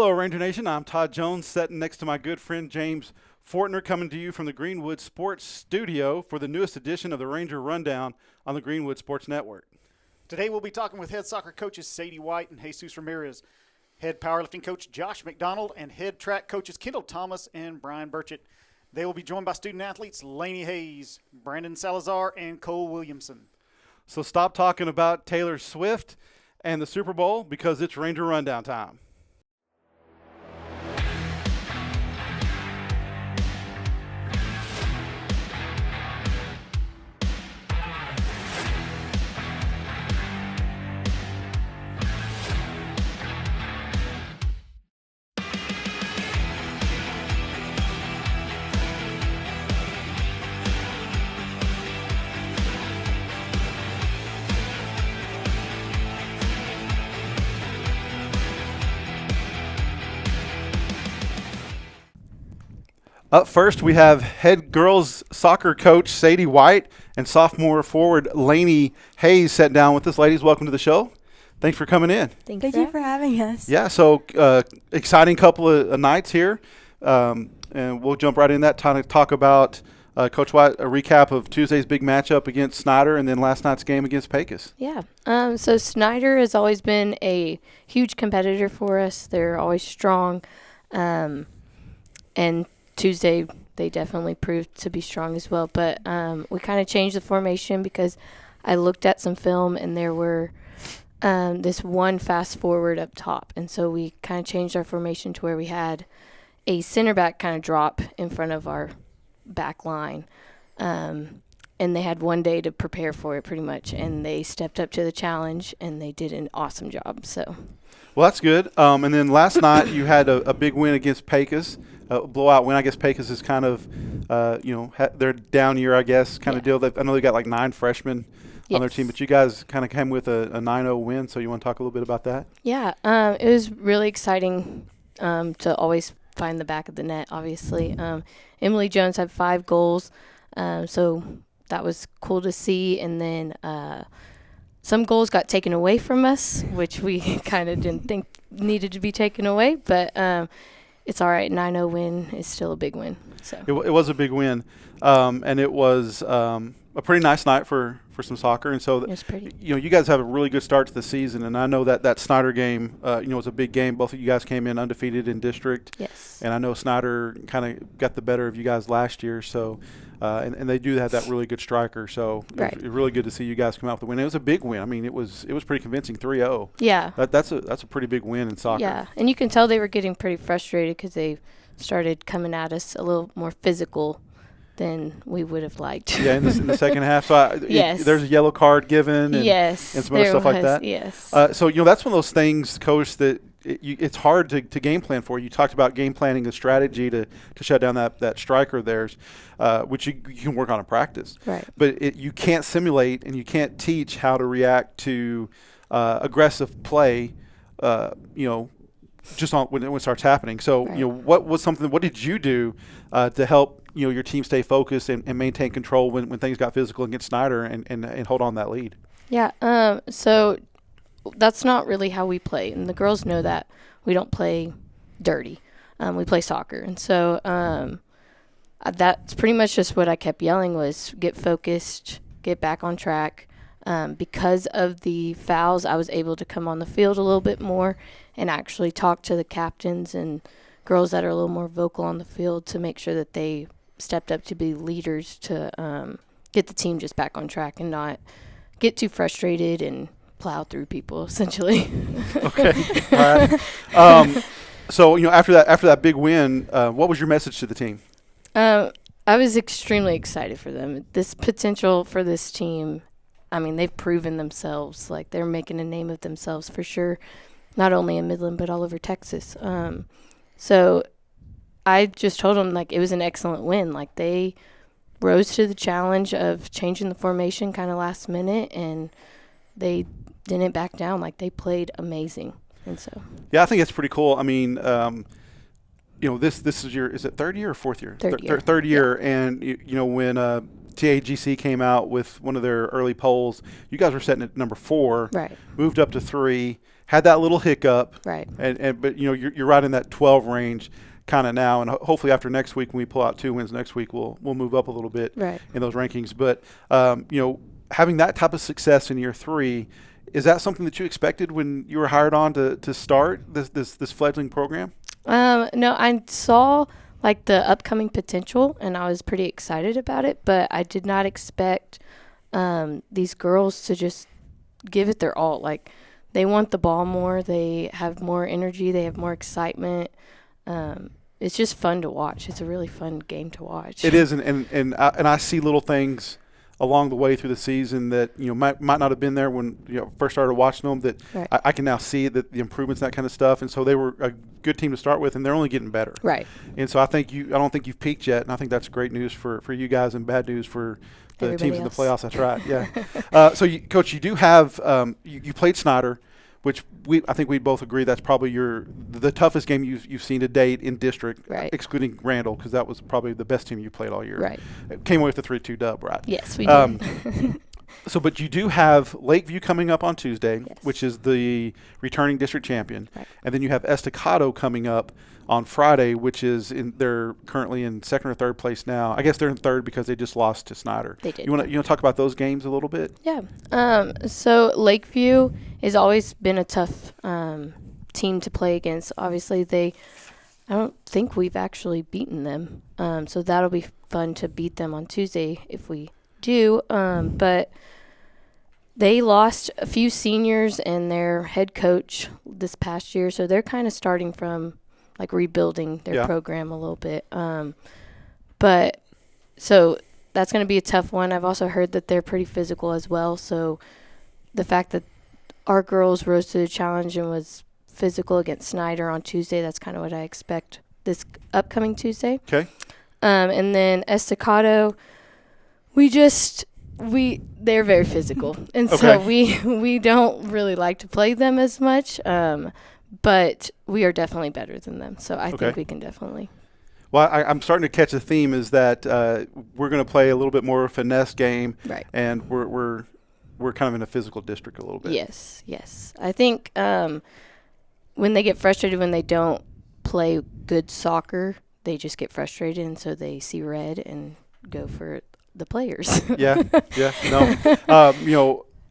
Hello, Ranger Nation. I'm Todd Jones, sitting next to my good friend James Fortner, coming to you from the Greenwood Sports Studio for the newest edition of the Ranger Rundown on the Greenwood Sports Network. Today we'll be talking with head soccer coaches Sadie White and Jesus Ramirez, head powerlifting coach Josh McDonald, and head track coaches Kendall Thomas and Brian Burchett. They will be joined by student athletes Lainey Hayes, Brandon Salazar, and Cole Williamson. So stop talking about Taylor Swift and the Super Bowl because it's Ranger Rundown time. Up first, we have head girls soccer coach Sadie White and sophomore forward Lainey Hayes sat down with us. Ladies, welcome to the show. Thanks for coming in. Thank you for having us. Yeah, so exciting couple of nights here, and we'll jump right in that time to talk about, Coach White, a recap of Tuesday's big matchup against Snyder and then last night's game against Pecos. Yeah, so Snyder has always been a huge competitor for us. They're always strong, and Tuesday they definitely proved to be strong as well. But we kind of changed the formation because I looked at some film and there were this one fast forward up top. And so we kind of changed our formation to where we had a center back kind of drop in front of our back line. And they had one day to prepare for it pretty much. And they stepped up to the challenge and they did an awesome job. So. Well, that's good. And then last night you had a big win against Pecos. Blowout win. I guess Pecos is kind of, their down year, I guess, kind of deal. I know they got like 9 freshmen on their team, but you guys kind of came with a 9-0 win. So you want to talk a little bit about that? Yeah, it was really exciting to always find the back of the net, obviously. Emily Jones had 5 goals, so that was cool to see. And then some goals got taken away from us, which we kind of didn't think needed to be taken away, but it's all right. 9-0 win is still a big win. So it was a big win, and it was a pretty nice night for some soccer. And so, it was pretty. You guys have a really good start to the season, and I know that Snyder game, was a big game. Both of you guys came in undefeated in district. Yes. And I know Snyder kind of got the better of you guys last year. So, and they do have that really good striker. So right. It's really good to see you guys come out with the win. It was a big win. I mean, it was pretty convincing, 3-0. Yeah. That's a pretty big win in soccer. Yeah, and you can tell they were getting pretty frustrated because they started coming at us a little more physical than we would have liked. Yeah, in the second half. So yes. There's a yellow card given. And, yes. And some other stuff like that. Yes. So that's one of those things, Coach, that it's hard to game plan for. You talked about game planning a strategy to shut down that striker of theirs, which you can work on in practice. Right. But you can't simulate and you can't teach how to react to aggressive play, just on when it starts happening. So, right. What did you do to help your team stay focused and maintain control when things got physical against Snyder and hold on that lead? Yeah. So that's not really how we play, and the girls know that we don't play dirty. We play soccer, and so that's pretty much just what I kept yelling was get focused, get back on track. Because of the fouls, I was able to come on the field a little bit more and actually talk to the captains and girls that are a little more vocal on the field to make sure that they stepped up to be leaders to get the team just back on track and not get too frustrated and plow through people, essentially. Okay. All right. So, after that big win, what was your message to the team? I was extremely excited for them. This potential for this team, I mean, they've proven themselves. Like, they're making a name of themselves for sure, not only in Midland but all over Texas. So I just told them, like, it was an excellent win. Like, they rose to the challenge of changing the formation kind of last minute, and they didn't back down. Like, they played amazing. And so. Yeah, I think it's pretty cool. I mean, this is is it third year or fourth year? Third year. Third year. Yeah. And, when TAGC came out with one of their early polls. You guys were sitting at number 4, Right. moved up to 3, had that little hiccup, Right. but you're right in that 12 range kind of now, and hopefully after next week, when we pull out 2 wins next week, we'll move up a little bit in those rankings. But having that type of success in year 3, is that something that you expected when you were hired on to start this fledgling program? No, I saw like the upcoming potential, and I was pretty excited about it. But I did not expect these girls to just give it their all. Like, they want the ball more. They have more energy. They have more excitement. It's just fun to watch. It's a really fun game to watch. It is, and I see little things along the way through the season that might not have been there when first started watching them, that I can now see that the improvements, that kind of stuff. And so they were a good team to start with, and they're only getting better. Right. And so I don't think you've peaked yet, and I think that's great news for you guys and bad news for the Everybody teams else. in the playoffs. That's right. Yeah. So Coach, you do have you played Snyder, which I think we both agree that's probably the toughest game you've seen to date in district, excluding Randall, because that was probably the best team you played all year. Right. It came away with a 3-2 dub, right? Yes, we did. But you do have Lakeview coming up on Tuesday, which is the returning district champion, and then you have Estacado coming up on Friday, which is they're currently in 2nd or 3rd place now. I guess they're in 3rd because they just lost to Snyder. They did. You want to talk about those games a little bit? Yeah. So Lakeview has always been a tough team to play against. Obviously, I don't think we've actually beaten them. So that'll be fun to beat them on Tuesday if we do. But they lost a few seniors and their head coach this past year, so they're kind of starting from like rebuilding their program a little bit. But so that's going to be a tough one. I've also heard that they're pretty physical as well. So the fact that our girls rose to the challenge and was physical against Snyder on Tuesday, that's kind of what I expect this upcoming Tuesday. Okay. And then Estacado, they're very physical. And so we don't really like to play them as much. But we are definitely better than them. So I think we can definitely. Well, I'm starting to catch a theme is that we're going to play a little bit more finesse game. Right. And we're kind of in a physical district a little bit. Yes. I think when they get frustrated when they don't play good soccer, they just get frustrated, and so they see red and go for the players. No.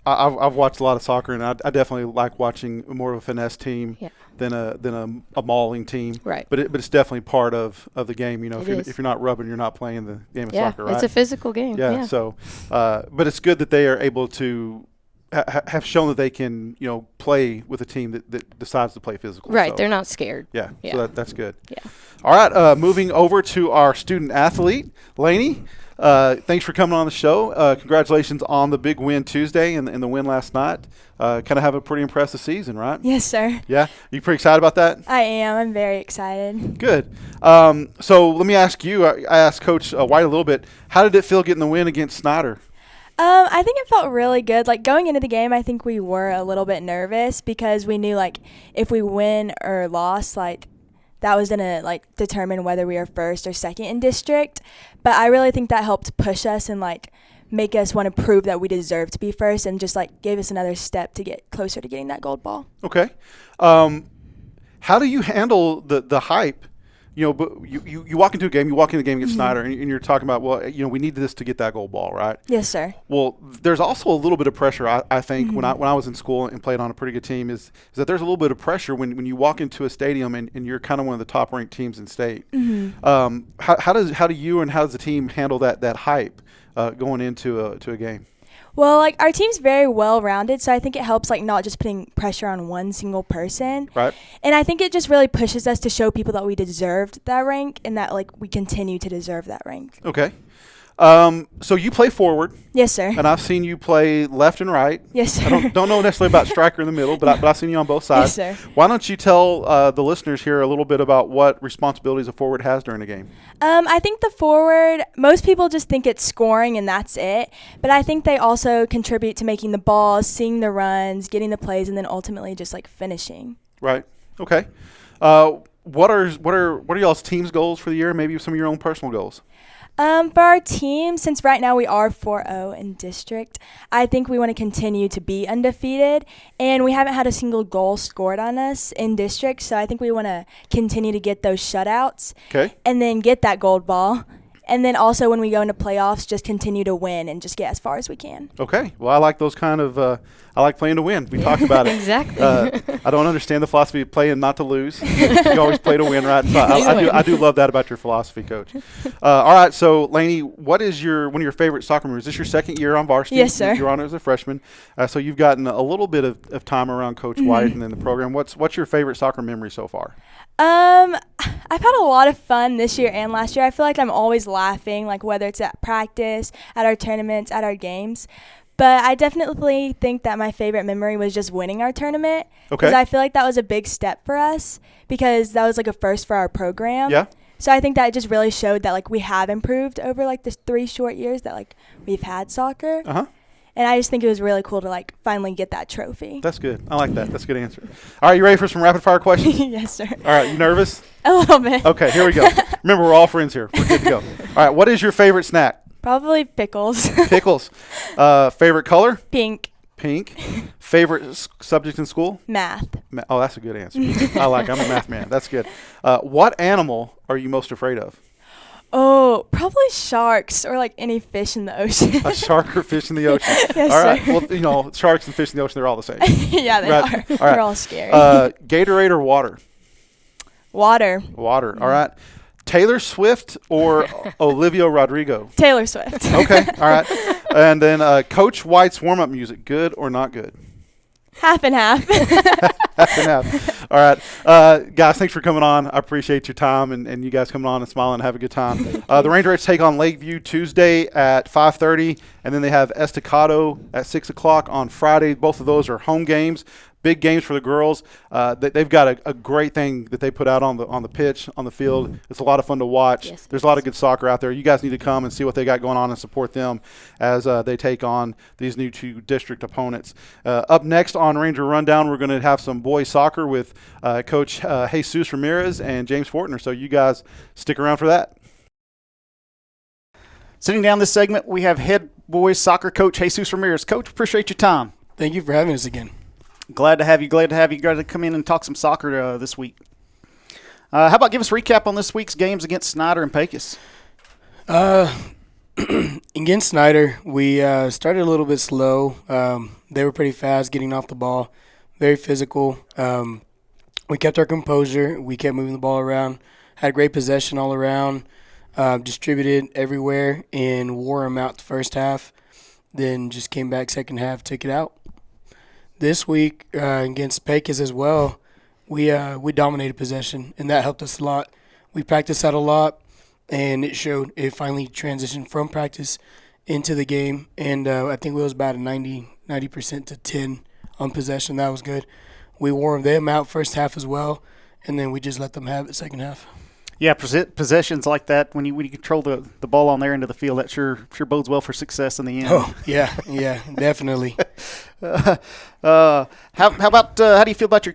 I've watched a lot of soccer, and I definitely like watching more of a finesse team than a mauling team. Right. But it's definitely part of the game. If you're not rubbing, you're not playing the game of soccer, right? It's a physical game. Yeah. So, but it's good that they are able to have shown that they can play with a team that decides to play physical. Right. So, they're not scared. Yeah. So that's good. Yeah. All right. Moving over to our student athlete, Lainey. Thanks for coming on the show. Congratulations on the big win Tuesday and the win last night. Kind of have a pretty impressive season, right? Yes, sir. Yeah? You pretty excited about that? I am. I'm very excited. Good. So let me ask you, I asked Coach White a little bit, how did it feel getting the win against Snyder? I think it felt really good. Like, going into the game, I think we were a little bit nervous because we knew, like, if we win or lost, like, that was going to, like, determine whether we were first or second in district. But I really think that helped push us and, like, make us want to prove that we deserve to be first, and just, like, gave us another step to get closer to getting that gold ball. Okay. How do you handle the hype? But you walk into a game, against Snyder, and you're talking about, we need this to get that gold ball, right? Yes, sir. Well, there's also a little bit of pressure, I think, when I was in school and played on a pretty good team, is that there's a little bit of pressure when you walk into a stadium and you're kind of one of the top-ranked teams in state. How do you and how does the team handle that hype going into a game? Well, like, our team's very well-rounded, so I think it helps, like, not just putting pressure on one single person. Right. And I think it just really pushes us to show people that we deserved that rank and that, like, we continue to deserve that rank. Okay. So you play forward. Yes, sir. And I've seen you play left and right. Yes, sir. I don't know necessarily about striker in the middle, but I've seen you on both sides. Yes, sir. Why don't you tell the listeners here a little bit about what responsibilities a forward has during a game? I think the forward, most people just think it's scoring and that's it. But I think they also contribute to making the balls, seeing the runs, getting the plays, and then ultimately just, like, finishing. Right. Okay. What are y'all's team's goals for the year? Maybe some of your own personal goals. For our team, since right now we are 4-0 in district, I think we want to continue to be undefeated, and we haven't had a single goal scored on us in district, so I think we want to continue to get those shutouts and then get that gold ball. And then also when we go into playoffs, just continue to win and just get as far as we can. Okay. Well, I like those kind of I like playing to win. We talked about it. Exactly. I don't understand the philosophy of playing not to lose. You always play to win, right? So I do love that about your philosophy, Coach. All right. So, Lainey, what is one of your favorite soccer memories? Is this your second year on varsity? Yes, sir. You're on as a freshman. So you've gotten a little bit of time around Coach White and in the program. What's your favorite soccer memory so far? I've had a lot of fun this year and last year. I feel like I'm always laughing, like whether it's at practice, at our tournaments, at our games. But I definitely think that my favorite memory was just winning our tournament. Because I feel like that was a big step for us because that was like a first for our program. Yeah. So I think that just really showed that like we have improved over like the 3 short years that like we've had soccer. Uh-huh. And I just think it was really cool to like finally get that trophy. That's good. I like that. That's a good answer. All right, you ready for some rapid fire questions? Yes, sir. All right, you nervous? A little bit. Okay, here we go. Remember, we're all friends here. We're good to go. All right, what is your favorite snack? Probably pickles. Pickles. Favorite color? Pink. Pink. Favorite subject in school? Math. Oh, that's a good answer. I'm a math man. That's good. What animal are you most afraid of? Oh, probably sharks or like any fish in the ocean. A shark or fish in the ocean? Yes, all right. sir. Well, sharks and fish in the ocean, they're all the same. Yeah, they Right. are. All right. They're all scary. Gatorade or water? Water. Water. All right. Taylor Swift or Olivia Rodrigo? Taylor Swift. Okay. All right. And then Coach White's warm-up music, good or not good? Half and half. Half and half. All right. Guys, thanks for coming on. I appreciate your time and you guys coming on and smiling and have a good time. The Rangerettes take on Lakeview Tuesday at 5:30, and then they have Estacado at 6 o'clock on Friday. Both of those are home games. Big games for the girls. They've got a great thing that they put out on the pitch, on the field. It's a lot of fun to watch. Yes, There's a lot of good soccer out there. You guys need to come and see what they got going on and support them as they take on these new 2 district opponents. Up next on Ranger Rundown, we're going to have some boys soccer with Coach Jesus Ramirez and James Fortner. So you guys stick around for that. Sitting down this segment, we have head boys soccer coach Jesus Ramirez. Coach, appreciate your time. Thank you for having us again. Glad to have you. Glad to have you guys to come in and talk some soccer this week. How about give us a recap on this week's games against Snyder and Pecos? Against Snyder, we started a little bit slow. They were pretty fast getting off the ball, very physical. We kept our composure. We kept moving the ball around, had great possession all around, distributed everywhere, and wore them out the first half. Then just came back second half, took it out. This week against Pecos as well, we dominated possession, and that helped us a lot. We practiced that a lot, and it showed. It finally transitioned from practice into the game, and I think it was about a 90% to 10 on possession. That was good. We wore them out first half as well, and then we just let them have it second half. Yeah, possessions like that, when you control the ball on their end of the field, that sure bodes well for success in the end. Oh, yeah, definitely. How do you feel about your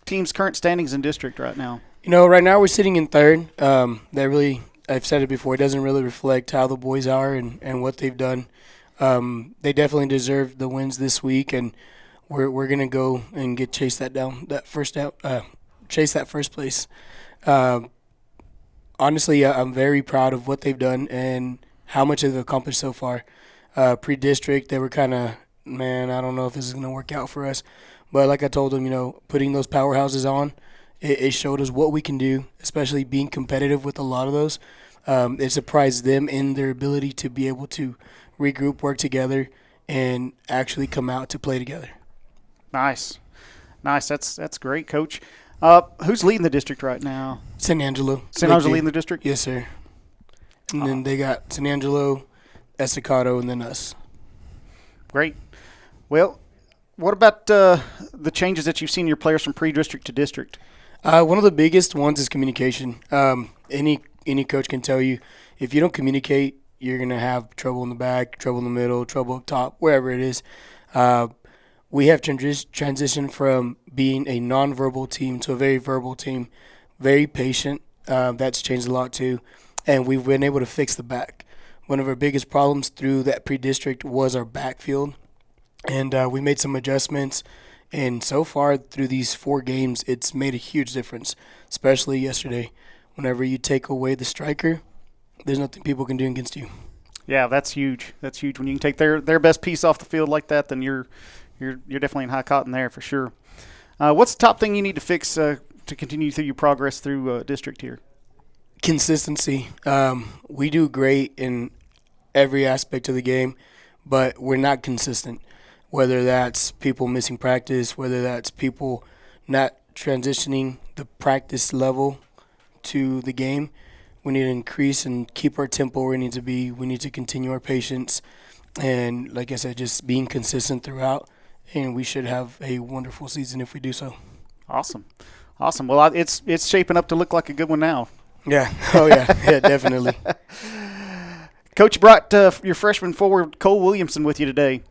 team's current standings in district right now? Right now we're sitting in third. I've said it before, it doesn't really reflect how the boys are and what they've done. They definitely deserve the wins this week, and we're gonna go and chase that first place. Honestly, I'm very proud of what they've done and how much they've accomplished so far. Pre-district, they were kind of, I don't know if this is going to work out for us. But like I told them, putting those powerhouses on, it showed us what we can do, especially being competitive with a lot of those. It surprised them in their ability to be able to regroup, work together, and actually come out to play together. Nice. That's great, Coach. Who's leading the district right now? San Angelo. San Angelo leading the district? Yes, sir. And then they got San Angelo, Estacado, and then us. Great. Well, what about the changes that you've seen in your players from pre-district to district? One of the biggest ones is communication. Any coach can tell you, if you don't communicate, you're going to have trouble in the back, trouble in the middle, trouble up top, wherever it is. We have transitioned from being a nonverbal team to a very verbal team, very patient. That's changed a lot too. and we've been able to fix the back. One of our biggest problems through that pre-district was our backfield, and we made some adjustments. And so far through these 4 games, it's made a huge difference, especially yesterday. Whenever you take away the striker, there's nothing people can do against you. Yeah, that's huge. That's huge. When you can take their best piece off the field like that, then you're definitely in high cotton there for sure. What's the top thing you need to fix to continue through your progress through district here? Consistency. We do great in every aspect of the game, but we're not consistent. Whether that's people missing practice, whether that's people not transitioning the practice level to the game, we need to increase and keep our tempo where it needs to be. We need to continue our patience, and like I said, just being consistent throughout, and we should have a wonderful season if we do so. Awesome. Well, it's shaping up to look like a good one now. Yeah. Oh, yeah. Yeah, definitely. Coach, you brought your freshman forward, Cole Williamson, with you today.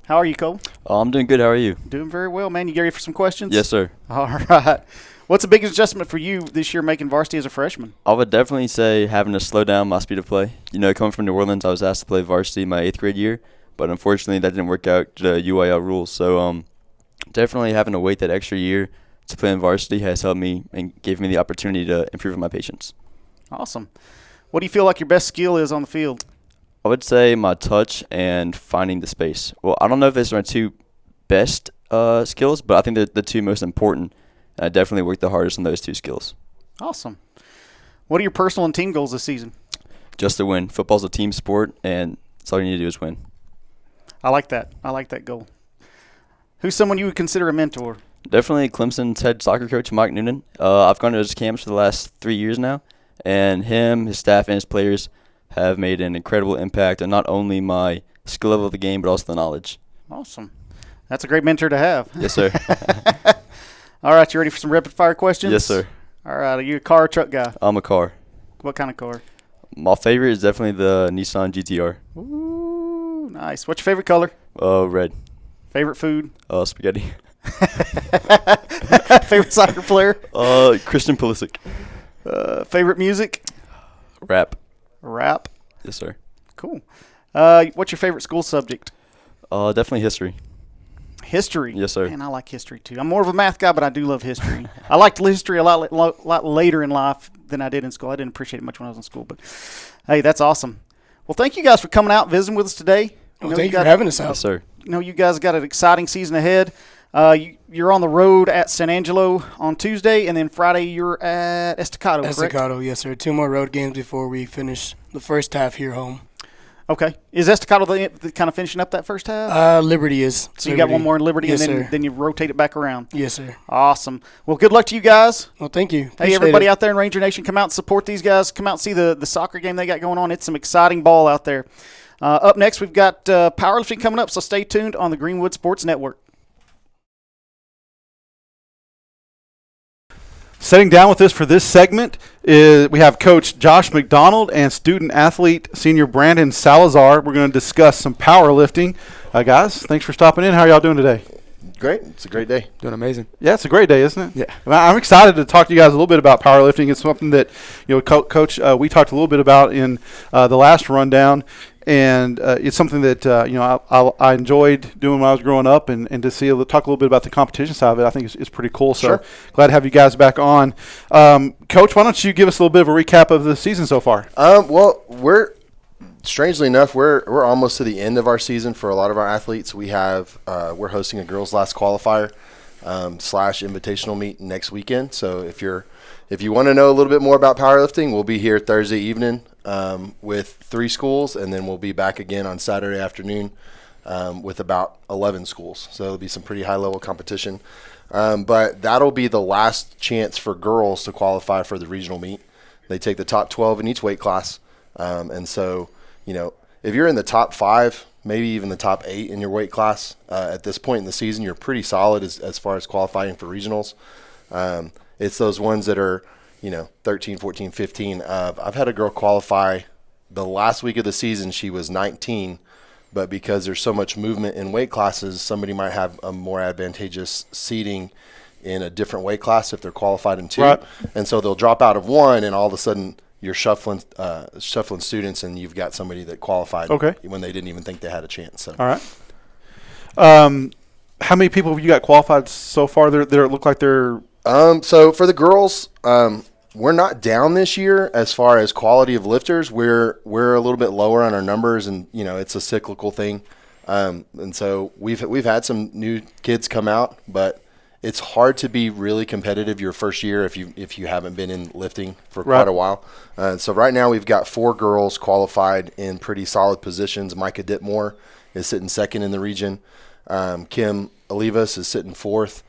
How are you, Cole? Oh, I'm doing good. How are you? Doing very well, man. You ready for some questions? Yes, sir. All right. What's the biggest adjustment for you this year making varsity as a freshman? I would definitely say having to slow down my speed of play. Coming from New Orleans, I was asked to play varsity my 8th grade year, but unfortunately that didn't work out due to UIL rules. So definitely having to wait that extra year to play in varsity has helped me and gave me the opportunity to improve my patience. Awesome. What do you feel like your best skill is on the field? I would say my touch and finding the space. Well, I don't know if those are my 2 best skills, but I think they're the 2 most important. And I definitely worked the hardest on those 2 skills. Awesome. What are your personal and team goals this season? Just to win. Football's a team sport, and that's all you need to do is win. I like that. I like that goal. Who's someone you would consider a mentor? Definitely Clemson's head soccer coach, Mike Noonan. I've gone to his camps for the last 3 years now, and him, his staff, and his players have made an incredible impact on not only my skill level of the game, but also the knowledge. Awesome. That's a great mentor to have. Yes, sir. All right, you ready for some rapid-fire questions? Yes, sir. All right, are you a car or truck guy? I'm a car. What kind of car? My favorite is definitely the Nissan GTR. Ooh, nice. What's your favorite color? Red. Favorite food? Spaghetti. Favorite soccer player? Christian Pulisic. Favorite music? Rap. Rap. Yes, sir. Cool. What's your favorite school subject? Definitely history. History. Yes, sir. Man, I like history too. I'm more of a math guy, but I do love history. I liked history a lot later in life than I did in school. I didn't appreciate it much when I was in school, but hey, that's awesome. Well, thank you guys for coming out and visiting with us today. Well, thank you for having us out. Yes, sir. You guys got an exciting season ahead. You're on the road at San Angelo on Tuesday, and then Friday you're at Estacado, correct? Estacado, yes, sir. 2 more road games before we finish the first half here home. Okay. Is Estacado the kind of finishing up that first half? Liberty is. So you got one more in Liberty, yes, and sir. then you rotate it back around? Yes, sir. Awesome. Well, good luck to you guys. Well, thank you. Hey, Appreciate everybody it. out there in Ranger Nation, come out and support these guys. Come out and see the soccer game they got going on. It's some exciting ball out there. Up next, we've got powerlifting coming up, so stay tuned on the Greenwood Sports Network. Sitting down with us for this segment is we have Coach Josh McDonald and student athlete senior Brandon Salazar. We're going to discuss some powerlifting. Guys, thanks for stopping in. How are y'all doing today? Great. It's a great day. Doing amazing. Yeah, it's a great day, isn't it? Yeah. I'm excited to talk to you guys a little bit about powerlifting. It's something that, Coach, we talked a little bit about in the last rundown. And it's something that I enjoyed doing when I was growing up, and to talk a little bit about the competition side of it, I think is pretty cool. So Sure. Glad to have you guys back on. Coach, why don't you give us a little bit of a recap of the season so far? Well, strangely enough, we're almost to the end of our season for a lot of our athletes. We're hosting a girls' last qualifier / invitational meet next weekend. So if you want to know a little bit more about powerlifting, we'll be here Thursday evening with 3 schools, and then we'll be back again on Saturday afternoon with about 11 schools. So it'll be some pretty high-level competition. But that'll be the last chance for girls to qualify for the regional meet. They take the top 12 in each weight class. And so, if you're in the top 5, maybe even the top 8 in your weight class at this point in the season, you're pretty solid as far as qualifying for regionals. It's those ones that are, 13, 14, 15. I've had a girl qualify the last week of the season. She was 19, but because there's so much movement in weight classes, somebody might have a more advantageous seating in a different weight class if they're qualified in 2. Right. And so they'll drop out of 1, and all of a sudden you're shuffling students, and you've got somebody that qualified when they didn't even think they had a chance. So. All right. How many people have you got qualified so far? There look like they're. So for the girls, we're not down this year as far as quality of lifters. We're a little bit lower on our numbers, and it's a cyclical thing. And so we've had some new kids come out, but it's hard to be really competitive your first year if you haven't been in lifting for quite a while. So right now we've got 4 girls qualified in pretty solid positions. Micah Ditmore is sitting second in the region. Kim Olivas is sitting 4th.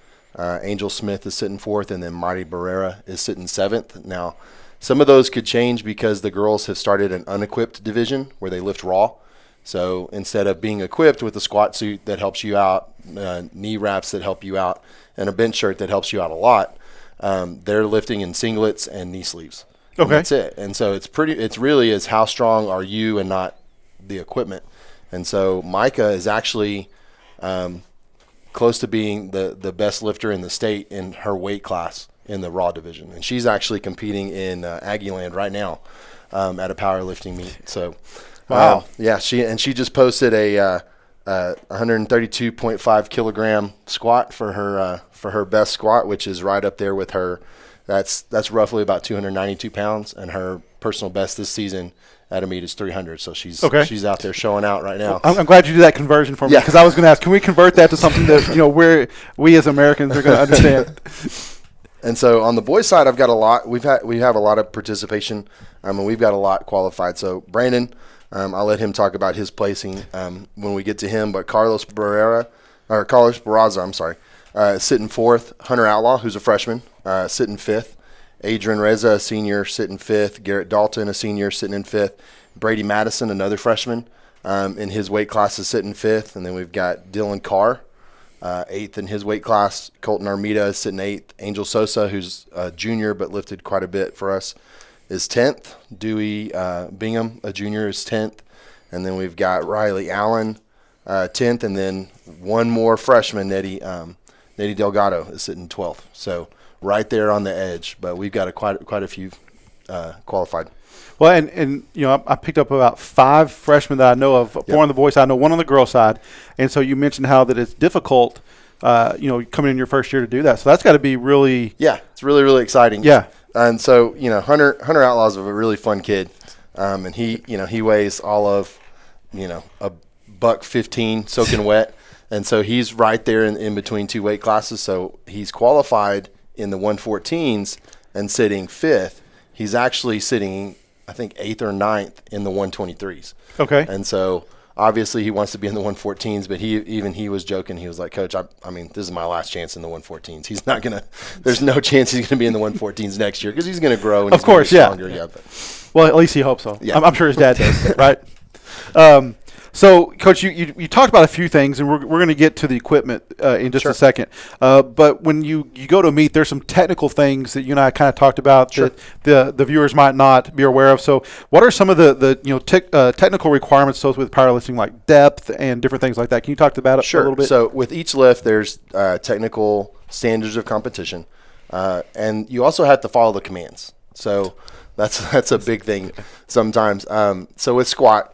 Angel Smith is sitting 4th, and then Mari Barrera is sitting 7th. Now, some of those could change because the girls have started an unequipped division where they lift raw. So instead of being equipped with a squat suit that helps you out, knee wraps that help you out, and a bench shirt that helps you out a lot, they're lifting in singlets and knee sleeves. And that's it. And so it's really is how strong are you and not the equipment. And so Micah is actually close to being the best lifter in the state in her weight class in the raw division. And she's actually competing in Aggieland right now at a powerlifting meet. So, wow. She just posted a 132.5 kilogram squat for her best squat, which is right up there with her. That's roughly about 292 pounds, and her personal best this season at a meet is 300. So she's out there showing out right now. I'm glad you did that conversion for me, because I was going to ask, can we convert that to something that we as Americans are going to understand? And so on the boys' side, I've got a lot. We have a lot of participation, and we've got a lot qualified. So Brandon, I'll let him talk about his placing when we get to him. But Carlos Barraza, sitting 4th. Hunter Outlaw, who's a freshman, sitting 5th. Adrian Reza, a senior, sitting 5th. Garrett Dalton, a senior, sitting in 5th. Brady Madison, another freshman, in his weight class is sitting 5th. And then we've got Dylan Carr, 8th in his weight class. Colton Armida is sitting 8th. Angel Sosa, who's a junior but lifted quite a bit for us, is 10th. Dewey Bingham, a junior, is 10th. And then we've got Riley Allen, 10th. And then one more freshman, Nettie Delgado, is sitting 12th. So right there on the edge. But we've got quite a few qualified. Well, and I picked up about 5 freshmen that I know of, 4 on the boys side, I know 1 on the girls side. And so you mentioned how that it's difficult, coming in your first year to do that. So that's got to be really. Yeah, it's really, really exciting. Yeah. And so, Hunter Outlaw is a really fun kid. And he weighs all of, a $115 soaking wet. And so he's right there in between 2 weight classes. So he's qualified in the 114s and sitting 5th. He's actually sitting, I think, 8th or 9th in the 123s. Okay. And so obviously he wants to be in the 114s, but he was joking. He was like, Coach, I mean, this is my last chance in the 114s. He's not going to – there's no chance he's going to be in the 114s next year because he's going to grow and of course, he's going to be stronger. Yeah. Well, at least he hopes so. Yeah. I'm sure his dad does, right? So, Coach, you talked about a few things, and we're going to get to the equipment in just a second. But when you go to meet, there's some technical things that you and I kind of talked about that the viewers might not be aware of. So what are some of the technical requirements associated with powerlifting, like depth and different things like that? Can you talk about it a little bit? So with each lift, there's technical standards of competition, and you also have to follow the commands. So that's a big thing sometimes. So with squat,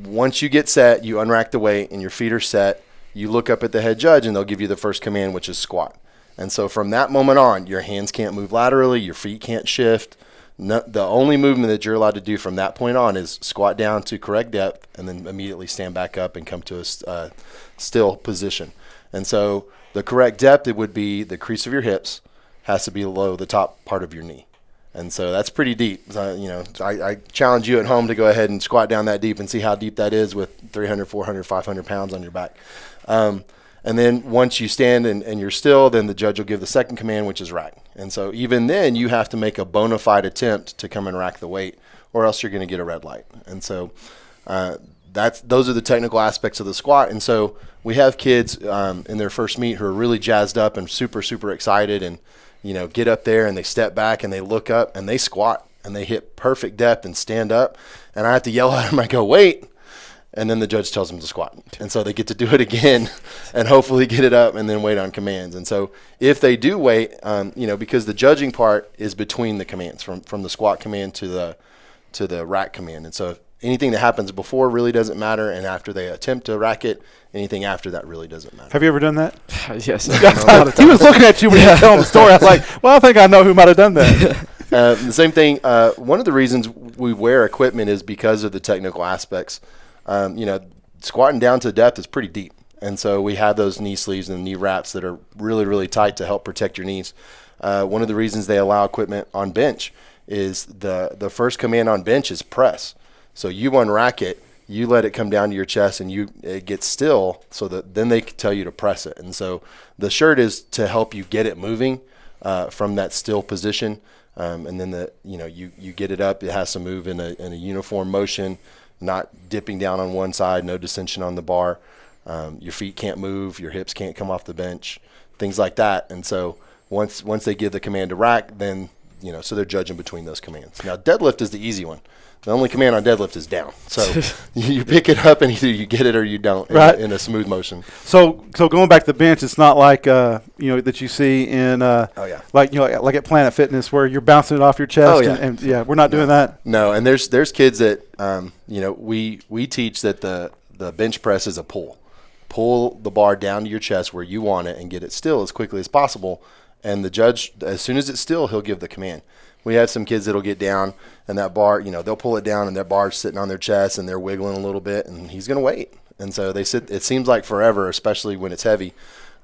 once you get set, you unrack the weight and your feet are set. You look up at the head judge and they'll give you the first command, which is squat. And so from that moment on, your hands can't move laterally, your feet can't shift. The only movement that you're allowed to do from that point on is squat down to correct depth and then immediately stand back up and come to a still position. And so the correct depth, it would be the crease of your hips has to be below the top part of your knee. And so that's pretty deep. I challenge you at home to go ahead and squat down that deep and see how deep that is with 300, 400, 500 pounds on your back. And then once you stand and you're still, then the judge will give the second command, which is rack. And so even then you have to make a bona fide attempt to come and rack the weight, or else you're going to get a red light. And so those are the technical aspects of the squat. And so we have kids in their first meet who are really jazzed up and super, super excited and get up there and they step back and they look up and they squat and they hit perfect depth and stand up. And I have to yell at them. I go, wait. and then the judge tells them to squat. And so they get to do it again and hopefully get it up and then wait on commands. And so if they do wait, because the judging part is between the commands from the squat command to the rack command. And so anything that happens before really doesn't matter, and after they attempt to rack it, anything after that really doesn't matter. Have you ever done that? Yes. He was looking at you when you were telling the story. I was like, well, I think I know who might have done that. The same thing. One of the reasons we wear equipment is because of the technical aspects. Squatting down to depth is pretty deep. And so we have those knee sleeves and knee wraps that are really, really tight to help protect your knees. One of the reasons they allow equipment on bench is the first command on bench is press. So you unrack it, you let it come down to your chest, and it gets still, so that then they can tell you to press it. And so the shirt is to help you get it moving from that still position, and then you get it up. It has to move in a uniform motion, not dipping down on one side, no dissension on the bar. Your feet can't move, your hips can't come off the bench, things like that. And so once they give the command to rack, then so they're judging between those commands. Now deadlift is the easy one. The only command on deadlift is down. So you pick it up and either you get it or you don't in a smooth motion. So going back to the bench, it's not like that you see in like at Planet Fitness where you're bouncing it off your chest. And we're not doing that. No, and there's kids that we teach that the bench press is a pull. Pull the bar down to your chest where you want it and get it still as quickly as possible. And the judge, as soon as it's still, he'll give the command. We have some kids that'll get down and that bar, they'll pull it down and their bar's sitting on their chest and they're wiggling a little bit and he's going to wait. And so they sit, it seems like forever, especially when it's heavy.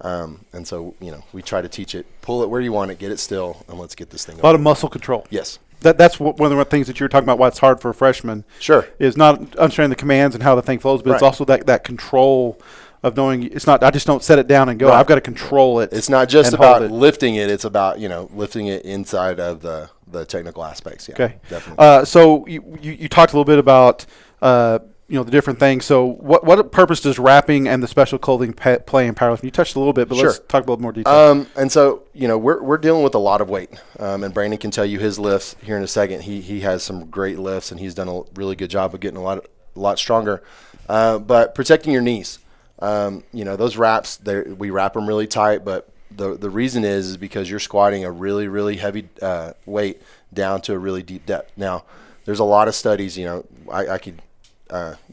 And so, we try to teach it, pull it where you want it, get it still, and let's get this thing A lot of muscle control. Yes. That's one of the things that you're talking about, why it's hard for a freshman. Sure. Is not understanding the commands and how the thing flows, but it's also that control of knowing it's not, I just don't set it down and go. Right. I've got to control it. It's not just about lifting it. It's about, lifting it inside of the technical aspects. Yeah, okay. Definitely. So you talked a little bit about, the different things. So what purpose does wrapping and the special clothing play in powerlifting? You touched a little bit, but let's talk a little more detail. And so, we're dealing with a lot of weight. And Brandon can tell you his lifts here in a second. He has some great lifts and he's done a really good job of getting a lot stronger. But protecting your knees. Those wraps, we wrap them really tight, but the reason is because you're squatting a really, really heavy weight down to a really deep depth. Now, there's a lot of studies, I could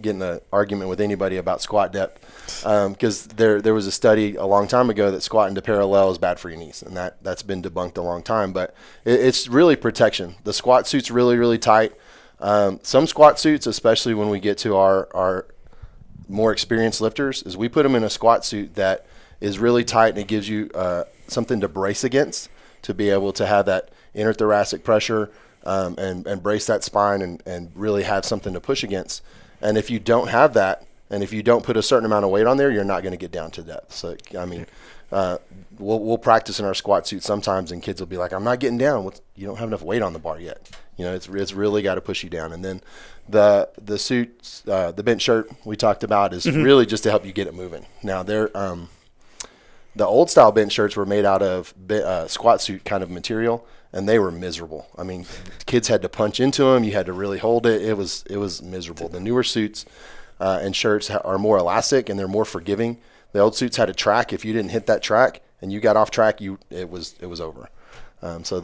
get in an argument with anybody about squat depth because there was a study a long time ago that squatting to parallel is bad for your knees, and that's been debunked a long time, but it's really protection. The squat suit's really, really tight. Some squat suits, especially when we get to our more experienced lifters, is we put them in a squat suit that is really tight and it gives you something to brace against to be able to have that interthoracic pressure and brace that spine and really have something to push against. And if you don't have that, and if you don't put a certain amount of weight on there, you're not going to get down to depth. So, we'll practice in our squat suit sometimes and kids will be like, I'm not getting down. You don't have enough weight on the bar yet. It's really got to push you down. And then the suits, the bench shirt we talked about is really just to help you get it moving. Now they're the old style bench shirts were made out of squat suit kind of material, and they were miserable. I mean, kids had to punch into them. You had to really hold it. It was miserable. The newer suits and shirts are more elastic and they're more forgiving. The old suits had a track. If you didn't hit that track and you got off track, it was over. So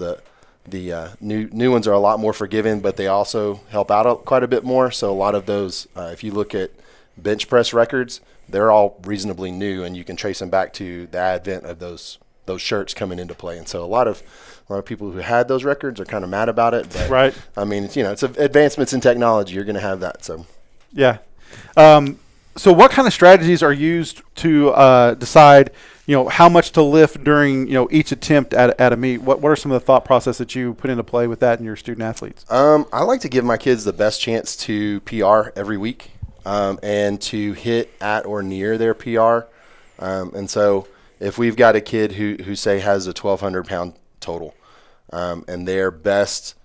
the new ones are a lot more forgiving, but they also help out quite a bit more. So a lot of those, if you look at bench press records, they're all reasonably new, and you can trace them back to the advent of those shirts coming into play. And so a lot of people who had those records are kind of mad about it. But, right. I mean, it's advancements in technology. You're going to have that. So yeah. So what kind of strategies are used to decide, how much to lift during, each attempt at a meet? What are some of the thought process that you put into play with that in your student athletes? I like to give my kids the best chance to PR every week and to hit at or near their PR. And so if we've got a kid who say has a 1,200 pound total and their best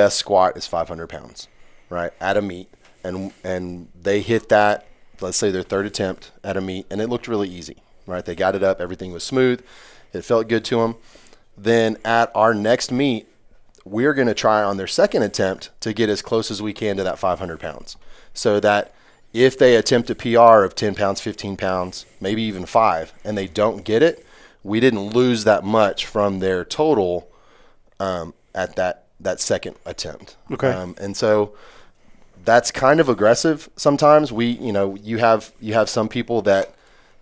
squat is 500 pounds, right, at a meet, and they hit that, let's say their third attempt at a meet, and it looked really easy, right? They got it up, everything was smooth, it felt good to them. Then at our next meet, we're going to try on their second attempt to get as close as we can to that 500 pounds. so that if they attempt a PR of 10 pounds, 15 pounds, maybe even 5, and they don't get it, we didn't lose that much from their total at that second attempt. Okay. And so that's kind of aggressive sometimes. You have some people that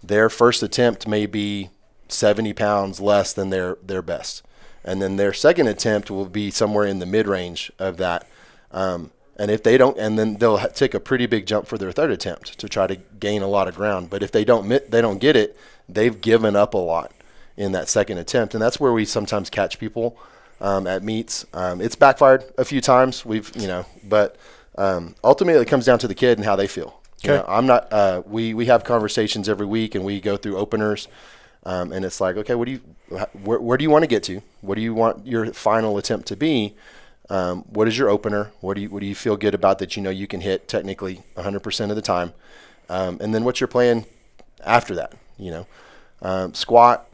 their first attempt may be 70 pounds less than their best. And then their second attempt will be somewhere in the mid-range of that. And if they don't, and then they'll take a pretty big jump for their third attempt to try to gain a lot of ground. But if they don't get it, they've given up a lot in that second attempt. And that's where we sometimes catch people at meets. It's backfired a few times. But ultimately it comes down to the kid and how they feel. Okay. I'm not. We have conversations every week, and we go through openers, and it's like, okay, where do you want to get to? What do you want your final attempt to be? What is your opener? What do you feel good about that you can hit technically 100% of the time? And then what's your plan after that? Squat.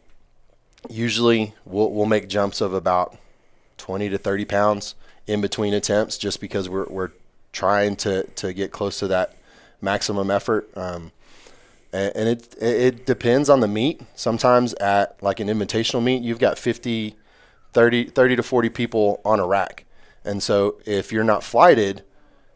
Usually we'll make jumps of about 20 to 30 pounds in between attempts, just because we're trying to get close to that maximum effort. And it depends on the meet. Sometimes at like an invitational meet, you've got 30 to 40 people on a rack. And so if you're not flighted,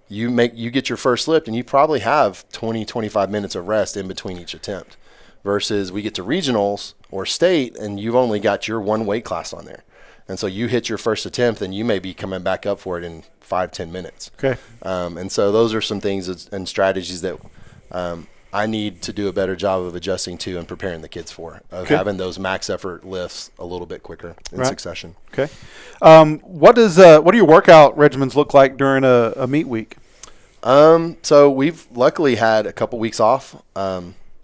you get your first lift and you probably have 20, 25 minutes of rest in between each attempt, versus we get to regionals or state and you've only got your one weight class on there. And so you hit your first attempt and you may be coming back up for it in 5-10 minutes. Okay. And so those are some things and strategies that I need to do a better job of adjusting to and preparing the kids for, of having those max effort lifts a little bit quicker in succession. Okay. What do your workout regimens look like during a meet week? So we've luckily had a couple weeks off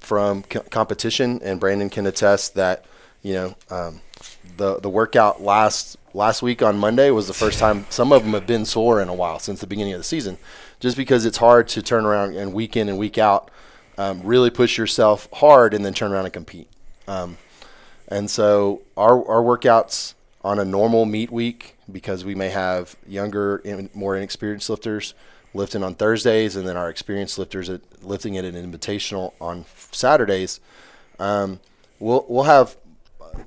from competition, and Brandon can attest that the workout last week on Monday was the first time. Some of them have been sore in a while, since the beginning of the season, just because it's hard to turn around and week in and week out really push yourself hard and then turn around and compete. And so our workouts on a normal meet week, because we may have younger, more inexperienced lifters lifting on Thursdays, and then our experienced lifters lifting at an invitational on Saturdays,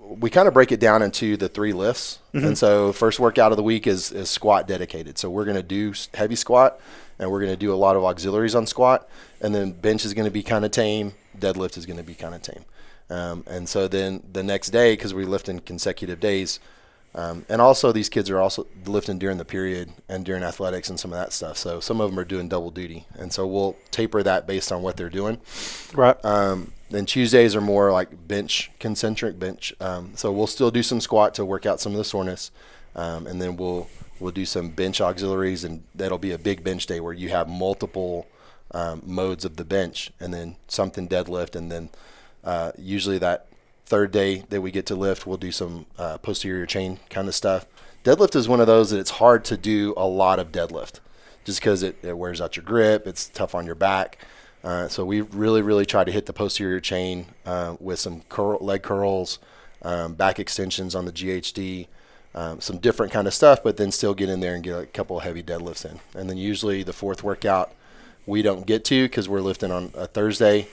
we kind of break it down into the 3 lifts. Mm-hmm. And so first workout of the week is squat dedicated. So we're going to do heavy squat, and we're going to do a lot of auxiliaries on squat. And then bench is going to be kind of tame. Deadlift is going to be kind of tame. And so then the next day, because we lift in consecutive days, and also these kids are also lifting during the period and during athletics and some of that stuff. So some of them are doing double duty. And so we'll taper that based on what they're doing. Right. Then Tuesdays are more like concentric bench. So we'll still do some squat to work out some of the soreness. And then we'll do some bench auxiliaries, and that'll be a big bench day where you have multiple modes of the bench, and then something deadlift. And then usually that third day that we get to lift, we'll do some posterior chain kind of stuff. Deadlift is one of those that it's hard to do a lot of deadlift, just because it wears out your grip. It's tough on your back. So we really, really try to hit the posterior chain with some leg curls, back extensions on the GHD, some different kind of stuff, but then still get in there and get a couple of heavy deadlifts in. And then usually the fourth workout we don't get to, because we're lifting on a Thursday.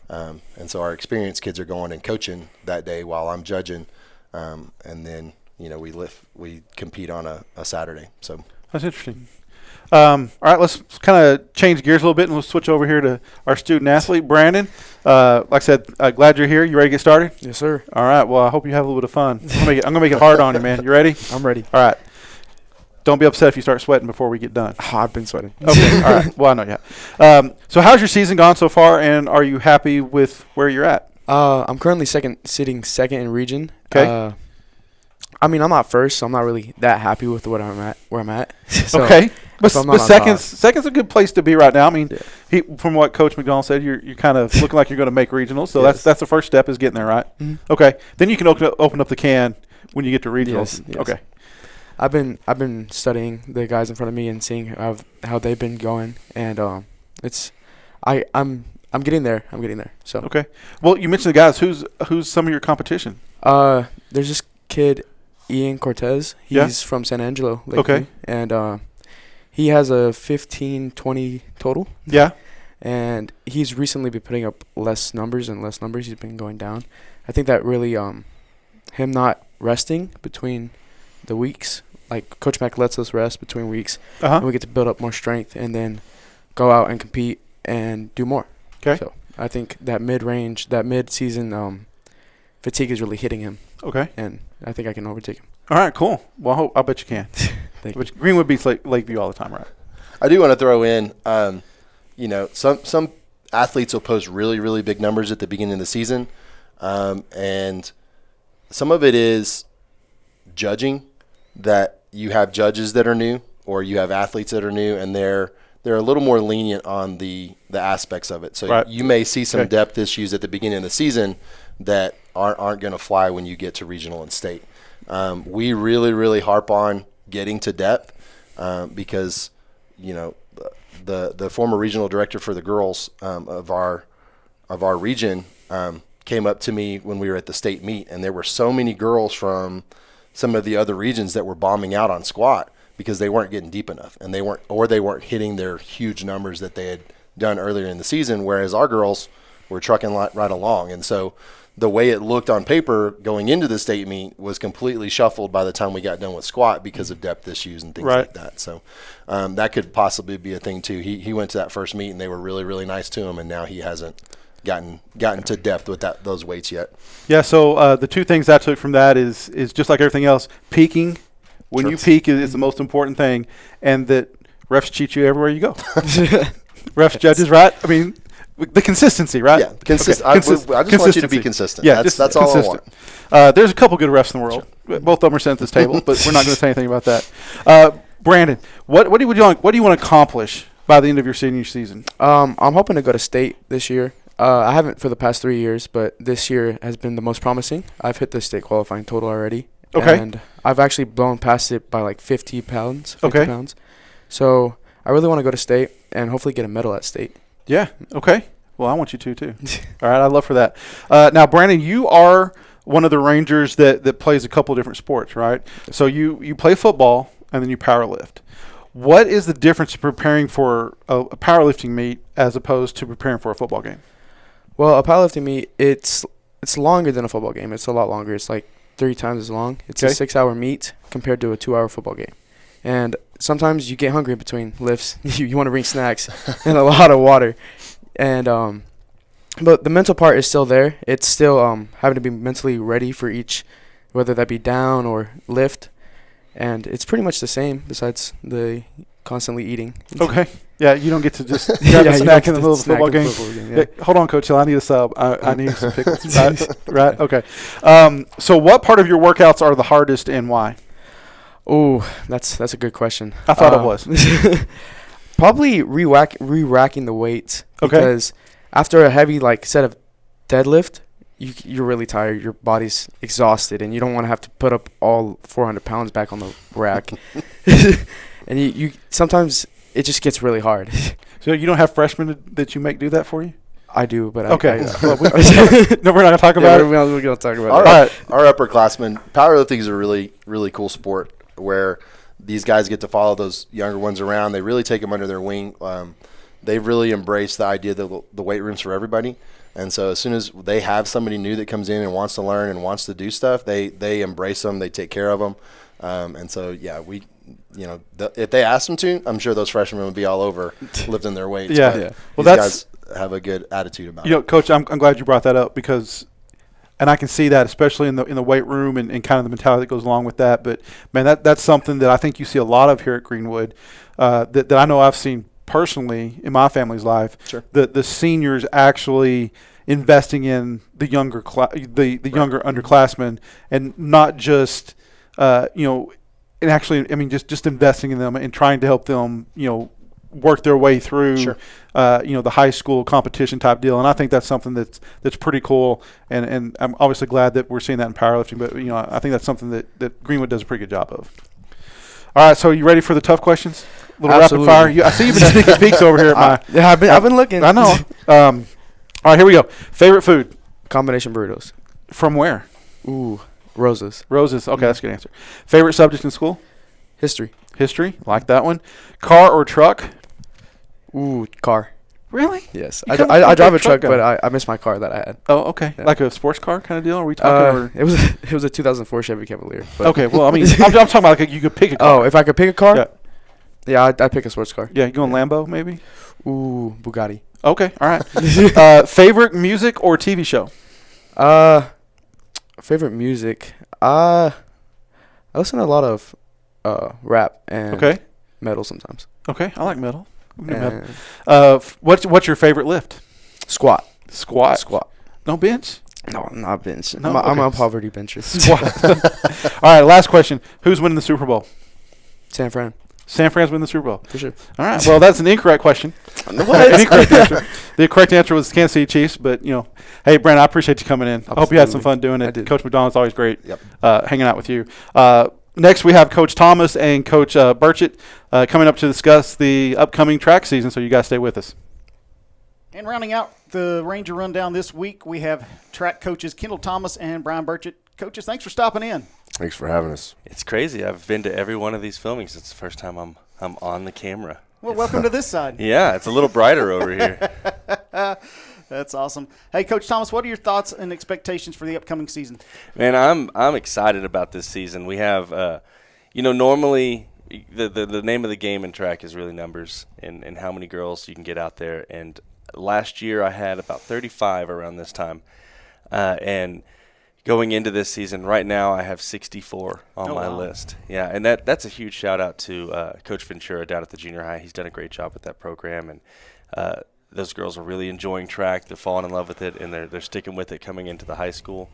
And so our experienced kids are going and coaching that day while I'm judging. And then, we compete on a Saturday. So that's interesting. All right, let's kind of change gears a little bit, and we'll switch over here to our student athlete, Brandon. Like I said, glad you're here. You ready to get started? Yes, sir. All right. Well, I hope you have a little bit of fun. I'm gonna make it hard on you, man. You ready? I'm ready. All right. Don't be upset if you start sweating before we get done. Oh, I've been sweating. Okay. All right. Well, I know you have. So how's your season gone so far, and are you happy with where you're at? I'm currently sitting second in region. Okay. I'm not first, so I'm not really that happy with where I'm at. So, okay. But so second's a good place to be right now. I mean, from what Coach McDonald said, you're kind of looking like you're going to make regionals. So that's the first step, is getting there, right? Mm-hmm. Okay. Then you can open up the can when you get to regionals. Yes. Okay. I've been studying the guys in front of me and seeing how they've been going, and I'm getting there. I'm getting there. So okay. Well, you mentioned the guys. Who's some of your competition? There's this kid, Ian Cortez. He's from San Angelo lately. Okay. And He has a 15-20 total. Yeah. And he's recently been putting up less numbers. He's been going down. I think that really him not resting between the weeks, like Coach Mack lets us rest between weeks, and we get to build up more strength and then go out and compete and do more. Okay. So I think that mid-season fatigue is really hitting him. Okay. And I think I can overtake him. All right, cool. Well, I'll bet you can. Thank you. Greenwood beats Lakeview all the time, right? I do want to throw in, some athletes will post really, really big numbers at the beginning of the season, and some of it is judging, that you have judges that are new or you have athletes that are new, and they're a little more lenient on the aspects of it. So you may see some depth issues at the beginning of the season that aren't going to fly when you get to regional and state. We really, really harp on getting to depth because, the former regional director for the girls of our region came up to me when we were at the state meet, and there were so many girls from some of the other regions that were bombing out on squat because they weren't getting deep enough, and they weren't hitting their huge numbers that they had done earlier in the season, whereas our girls were trucking right along. And so the way it looked on paper going into the state meet was completely shuffled by the time we got done with squat because of depth issues and things like that. So that could possibly be a thing too. He went to that first meet and they were really, really nice to him, and now he hasn't gotten to depth with those weights yet. Yeah, so the two things I took from that is just like everything else, peaking. When you peak is the most important thing, and that refs cheat you everywhere you go. Refs, judges, right? I mean, the consistency, right? Yeah, I just want you to be consistent. Yeah, that's all I want. There's a couple good refs in the world. Sure. Both of them are sent to this table, but we're not going to say anything about that. Brandon, what do you want to accomplish by the end of your senior season? I'm hoping to go to state this year. I haven't for the past 3 years, but this year has been the most promising. I've hit the state qualifying total already. Okay. And I've actually blown past it by like 50 pounds. So I really want to go to state and hopefully get a medal at state. Yeah. Okay. Well, I want you to too. All right. I'd love for that. Now, Brandon, you are one of the Rangers that plays a couple different sports, right? So you play football and then you power lift. What is the difference in preparing for a powerlifting meet as opposed to preparing for a football game? Well, a powerlifting meet, it's longer than a football game. It's a lot longer. It's like 3 times as long. It's a 6-hour meet compared to a 2-hour football game. And sometimes you get hungry in between lifts. you want to bring snacks and a lot of water. And but the mental part is still there. It's still having to be mentally ready for each, whether that be down or lift. And it's pretty much the same besides the constantly eating. Okay. Yeah, you don't get to just grab a snack in the middle of the football game. Yeah. Hold on, Coach Hill. I need a sub. I need some pickles. Right? Okay. So what part of your workouts are the hardest and why? Oh, that's a good question. I thought it was. Probably re-racking the weights. Because after a heavy set of deadlift, you're really tired. Your body's exhausted, and you don't want to have to put up all 400 pounds back on the rack. And you sometimes it just gets really hard. So you don't have freshmen that you make do that for you? I do, but no, we're not going to talk about it. We're going to talk about it. Our upperclassmen, powerlifting is a really, really cool sport where these guys get to follow those younger ones around. They really take them under their wing. They've really embraced the idea that the weight room's for everybody. And so as soon as they have somebody new that comes in and wants to learn and wants to do stuff, they embrace them. They take care of them. And so, yeah, if they asked them to, I'm sure those freshmen would be all over lifting their weights. Yeah. Well, guys have a good attitude about it. Coach, I'm glad you brought that up because, and I can see that especially in the weight room and kind of the mentality that goes along with that. But man, that's something that I think you see a lot of here at Greenwood. That I know I've seen personally in my family's life. Sure. The seniors actually investing in the younger younger underclassmen and not just and actually, I mean, just investing in them and trying to help them, work their way through, the high school competition type deal. And I think that's something that's pretty cool. And I'm obviously glad that we're seeing that in powerlifting. But, I think that's something that Greenwood does a pretty good job of. All right, so are you ready for the tough questions? A little rapid fire. I see you've been sneaking peeks over here at my. I've been looking. I know. All right, here we go. Favorite food? Combination burritos. From where? Ooh. Roses. Okay, that's a good answer. Favorite subject in school? History. History, like that one. Car or truck? Ooh, car. Really? Yes. You I kinda look drive like a truck, guy. but I miss my car that I had. Oh, okay. Yeah. Like a sports car kind of deal? Are we talking? Or? It was a 2004 Chevy Cavalier. But Okay, well, I mean, I'm talking about like you could pick a car. Oh, if I could pick a car? Yeah. Yeah, I'd pick a sports car. Yeah, you going Lambo maybe? Ooh, Bugatti. Okay, all right. Favorite music or TV show? Favorite music. I listen to a lot of rap and Okay. metal sometimes. Okay, I like metal. And What's your favorite lift? squat. Squat. No bench? No, I'm not bench. No? I'm Okay. a poverty bencher. Squat. All right, last question. Who's winning the Super Bowl? San Fran, San Fran's winning the Super Bowl. for sure. All right. Well, that's an incorrect question. What? An incorrect answer. The correct answer was Kansas City Chiefs. But hey, Brent, I appreciate you coming in. I hope you had some fun doing I it. did. Coach McDonald's always great. Yep. Hanging out with you. Next, we have Coach Thomas and Coach Burchett coming up to discuss the upcoming track season. So you guys stay with us. And rounding out the Ranger rundown this week, we have track coaches Kendall Thomas and Brian Burchett. Coaches, thanks for stopping in. Thanks for having us. It's crazy. I've been to every one of these filmings. It's the first time I'm on the camera. Well, welcome to this side. Yeah, it's a little brighter over here. That's awesome. Hey, Coach Thomas, what are your thoughts and expectations for the upcoming season? Man, I'm excited about this season. We have, normally the name of the game in track is really numbers and how many girls you can get out there. And last year I had about 35 around this time, and going into this season, right now I have 64 on my list. Yeah, and that's a huge shout out to Coach Ventura down at the junior high. He's done a great job with that program, and those girls are really enjoying track. They're falling in love with it, and they're sticking with it coming into the high school.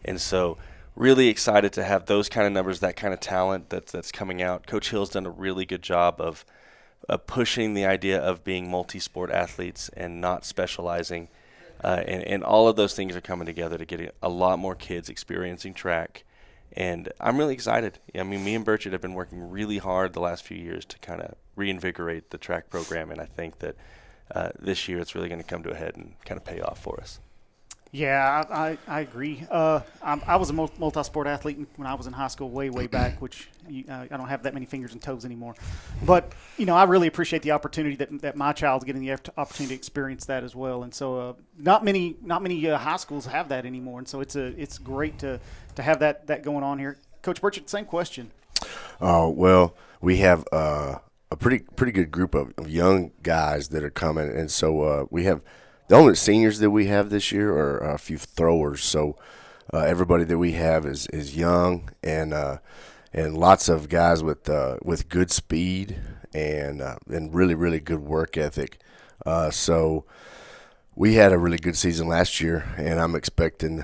And so really excited to have those kind of numbers, that kind of talent that's coming out. Coach Hill's done a really good job of pushing the idea of being multi-sport athletes and not specializing. And all of those things are coming together to get a lot more kids experiencing track. And I'm really excited. I mean, me and Burchett have been working really hard the last few years to kind of reinvigorate the track program, and I think that this year it's really going to come to a head and kind of pay off for us. Yeah, I agree. I was a multi-sport athlete when I was in high school way back, which I don't have that many fingers and toes anymore. But, I really appreciate the opportunity that my child's getting the opportunity to experience that as well. And so not many high schools have that anymore. And so it's great to have that going on here. Coach Burchett, same question. Well, we have a pretty good group of young guys that are coming, and so we have the only seniors that we have this year are a few throwers. So everybody that we have is young, and lots of guys with good speed and really good work ethic. So we had a really good season last year, and I'm expecting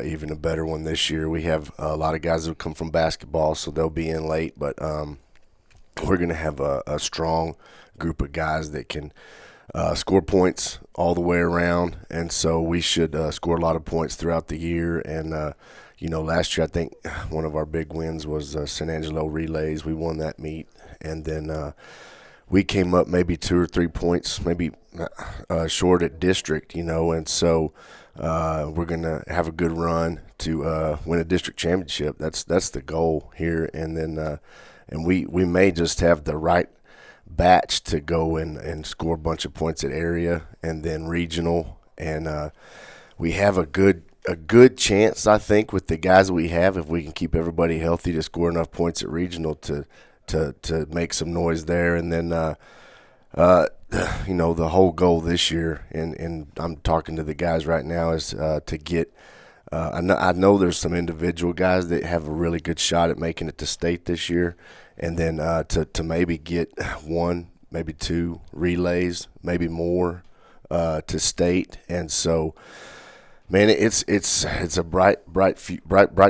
even a better one this year. We have a lot of guys that come from basketball, so they'll be in late, but we're going to have a strong group of guys that can score points all the way around, and so we should score a lot of points throughout the year. And last year I think one of our big wins was San Angelo Relays. We won that meet, and then we came up maybe 2 or 3 points, maybe short at district, and so we're gonna have a good run to win a district championship. That's the goal here, and then and we may just have the right batch to go and score a bunch of points at area and then regional, and we have a good chance, I think, with the guys we have, if we can keep everybody healthy, to score enough points at regional to make some noise there. And then the whole goal this year, and I'm talking to the guys right now, is to get I know there's some individual guys that have a really good shot at making it to state this year, and then to maybe get 1, maybe 2 relays, maybe more to state. And so, man, it's a bright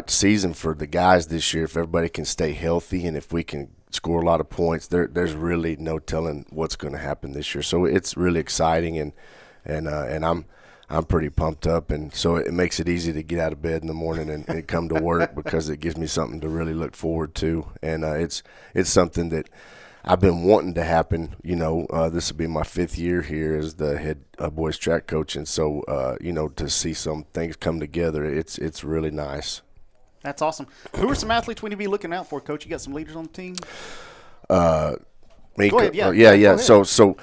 season for the guys this year if everybody can stay healthy, and if we can score a lot of points. There's really no telling what's going to happen this year. So it's really exciting, and I'm pretty pumped up, and so it makes it easy to get out of bed in the morning and come to work because it gives me something to really look forward to. And it's something that I've been wanting to happen. This will be my 5th year here as the head boys track coach, and so to see some things come together, it's really nice. That's awesome. Who are some athletes we need to be looking out for, Coach? You got some leaders on the team? Me, Go ahead, yeah. yeah. Go ahead. So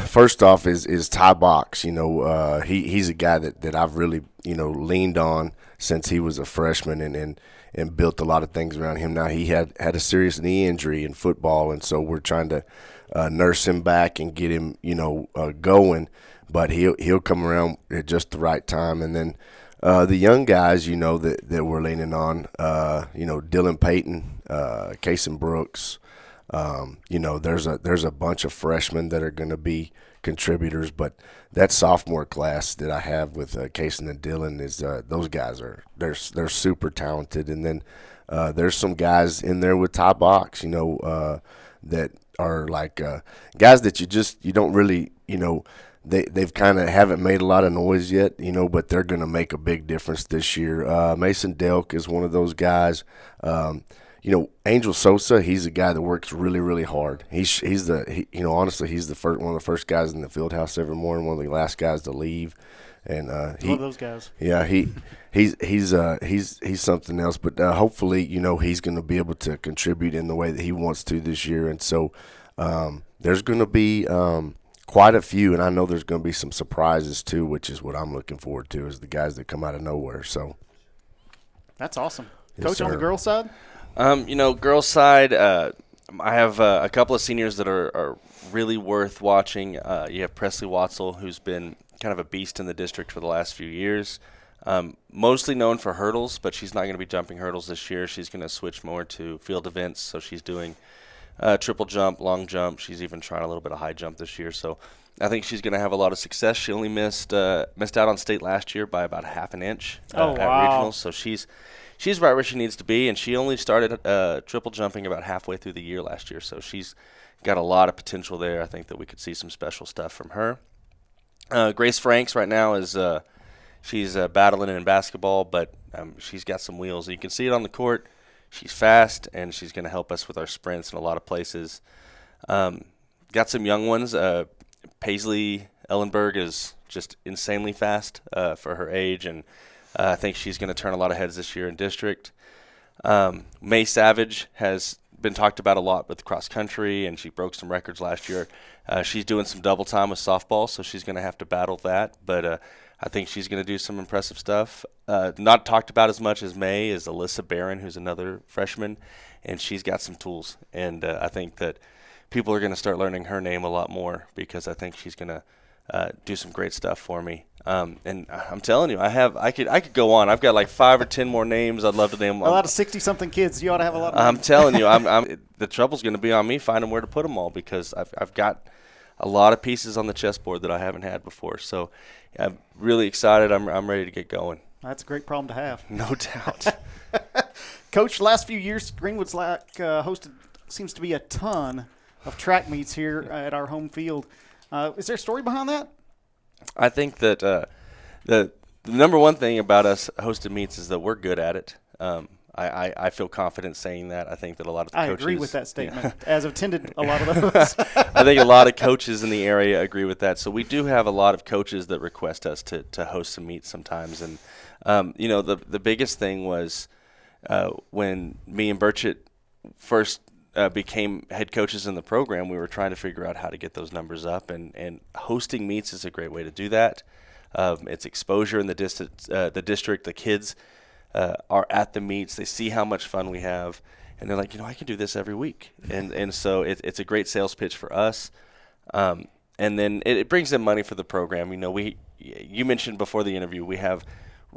first off is Ty Box. He's a guy that I've really leaned on since he was a freshman and built a lot of things around him. Now he had a serious knee injury in football, and so we're trying to nurse him back and get him going. But he'll come around at just the right time, and then. The young guys, that we're leaning on, Dylan Payton, Kason Brooks, there's a bunch of freshmen that are going to be contributors, but that sophomore class that I have with Kason and Dylan is those guys they're super talented, and then there's some guys in there with Ty Box, that are like guys that you don't really They've kind of haven't made a lot of noise yet, but they're going to make a big difference this year. Mason Delk is one of those guys. Angel Sosa, he's a guy that works really, really hard. Honestly, he's one of the first guys in the field house every morning, one of the last guys to leave. And one of those guys. Yeah, he's something else. But hopefully, he's going to be able to contribute in the way that he wants to this year. And so there's going to be quite a few, and I know there's going to be some surprises too, which is what I'm looking forward to, is the guys that come out of nowhere. So that's awesome. Yes, Coach, sir. on the girls' side? Girls' side, I have a couple of seniors that are really worth watching. You have Presley Watzel, who's been kind of a beast in the district for the last few years. Mostly known for hurdles, but she's not going to be jumping hurdles this year. She's going to switch more to field events, so she's doing triple jump, long jump. She's even trying a little bit of high jump this year. So I think she's going to have a lot of success. She only missed out on state last year by about half an inch at regionals. So she's right where she needs to be, and she only started triple jumping about halfway through the year last year. So she's got a lot of potential there. I think that we could see some special stuff from her. Grace Franks right now is she's battling in basketball, but she's got some wheels. You can see it on the court. She's fast, and she's going to help us with our sprints in a lot of places. Got some young ones. Paisley Ellenberg is just insanely fast for her age, and I think she's going to turn a lot of heads this year in district. May Savage has been talked about a lot with cross country, and she broke some records last year. She's doing some double time with softball, so she's going to have to battle that, but I think she's going to do some impressive stuff. Not talked about as much as May is Alyssa Barron, who's another freshman, and she's got some tools. And I think that people are going to start learning her name a lot more, because I think she's going to do some great stuff for me. And I'm telling you, I could go on. I've got like 5 or 10 more names I'd love to name. A lot of 60-something kids. You ought to have a lot of I'm names. telling you, the trouble's going to be on me finding where to put them all, because I've got a lot of pieces on the chessboard that I haven't had before. So I'm really excited. I'm ready to get going. That's a great problem to have. No doubt. Coach, last few years, Greenwood's hosted seems to be a ton of track meets here at our home field. Is there a story behind that? I think that the number one thing about us hosted meets is that we're good at it. I feel confident saying that. I think that a lot of the coaches – I agree with that statement, as I've attended a lot of those. I think a lot of coaches in the area agree with that. So we do have a lot of coaches that request us to host some meets sometimes. And, the biggest thing was when me and Burchett first became head coaches in the program, we were trying to figure out how to get those numbers up. And hosting meets is a great way to do that. It's exposure in the district. The kids – are at the meets. They see how much fun we have, and they're like, I can do this every week. And so it's a great sales pitch for us. And then it brings in money for the program. You mentioned before the interview, we have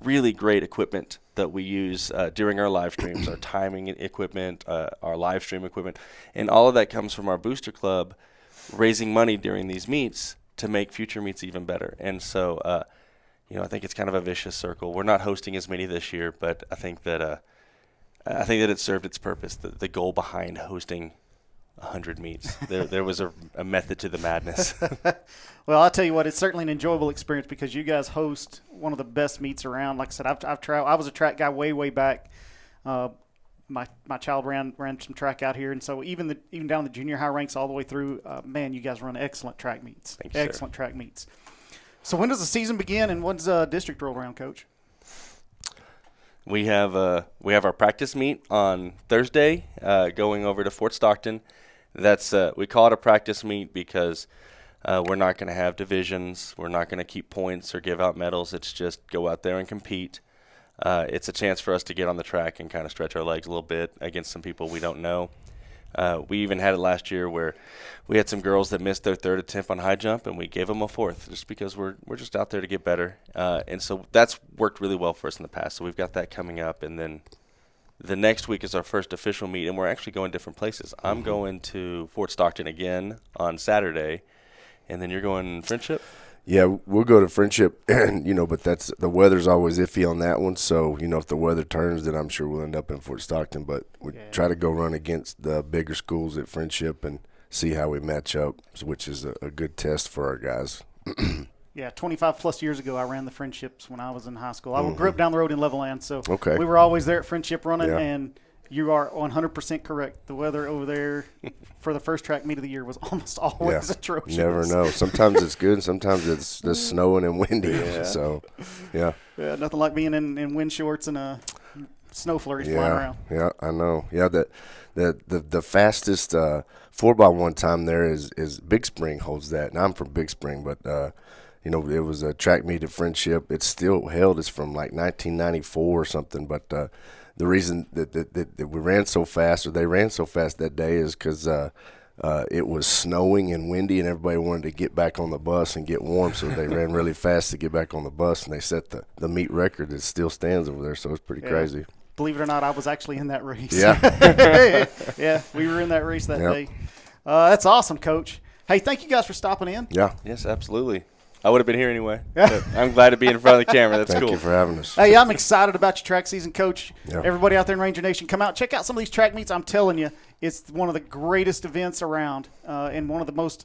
really great equipment that we use during our live streams, our timing equipment, our live stream equipment, and all of that comes from our booster club raising money during these meets to make future meets even better. And so I think it's kind of a vicious circle. We're not hosting as many this year, but I think that it served its purpose. The goal behind hosting 100 meets, there was a method to the madness. Well, I'll tell you what, it's certainly an enjoyable experience, because you guys host one of the best meets around. Like I said, I've traveled. I was a track guy way back. My child ran some track out here, and so even down the junior high ranks all the way through, man, you guys run excellent track meets. Thank you, excellent track meets. So when does the season begin, and when's district roll around, Coach? We have our practice meet on Thursday, going over to Fort Stockton. That's we call it a practice meet because we're not going to have divisions. We're not going to keep points or give out medals. It's just go out there and compete. It's a chance for us to get on the track and kind of stretch our legs a little bit against some people we don't know. We even had it last year where we had some girls that missed their third attempt on high jump, and we gave them a fourth just because we're just out there to get better. And so that's worked really well for us in the past. So we've got that coming up, and then the next week is our first official meet, and we're actually going different places. I'm going to Fort Stockton again on Saturday, and then you're going Friendship? Yeah, we'll go to Friendship, and but that's the weather's always iffy on that one. So if the weather turns, then I'm sure we'll end up in Fort Stockton. But we try to go run against the bigger schools at Friendship and see how we match up, which is a good test for our guys. Yeah, 25 plus years ago, I ran the Friendships when I was in high school. I grew up down the road in Levelland, so we were always there at Friendship running, and you are 100% correct. The weather over there for the first track meet of the year was almost always atrocious. You never know. Sometimes it's good, sometimes it's just snowing and windy. So, yeah. Yeah, nothing like being in wind shorts and snow flurries flying around. Yeah, I know. Yeah, the fastest 4x1 time there is Big Spring holds that. And I'm from Big Spring, but it was a track meet at Friendship. It's still held. It's from like 1994 or something, but the reason that we ran so fast, or they ran so fast that day, is because it was snowing and windy, and everybody wanted to get back on the bus and get warm, so they ran really fast to get back on the bus, and they set the meet record that still stands over there, so it's pretty crazy. Believe it or not, I was actually in that race. Yeah. Yeah, we were in that race that day. That's awesome, Coach. Hey, thank you guys for stopping in. Yeah. Yes, absolutely. I would have been here anyway. But I'm glad to be in front of the camera. That's Thank cool. you for having us. Hey, I'm excited about your track season, Coach. Yeah. Everybody out there in Ranger Nation, come out, check out some of these track meets. I'm telling you, it's one of the greatest events around and one of the most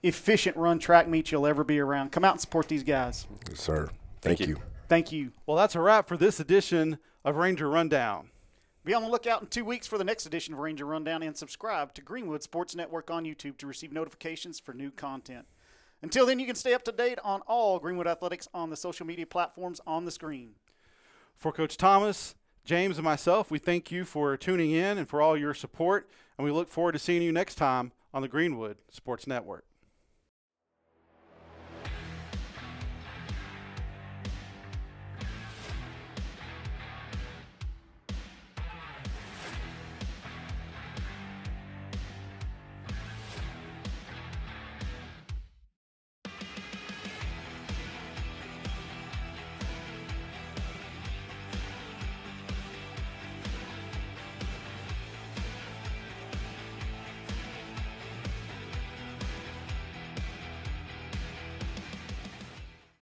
efficient run track meets you'll ever be around. Come out and support these guys. Yes, sir. Thank you. Thank you. Well, that's a wrap for this edition of Ranger Rundown. Be on the lookout in 2 weeks for the next edition of Ranger Rundown, and subscribe to Greenwood Sports Network on YouTube to receive notifications for new content. Until then, you can stay up to date on all Greenwood athletics on the social media platforms on the screen. For Coach Thomas, James, and myself, we thank you for tuning in and for all your support, and we look forward to seeing you next time on the Greenwood Sports Network.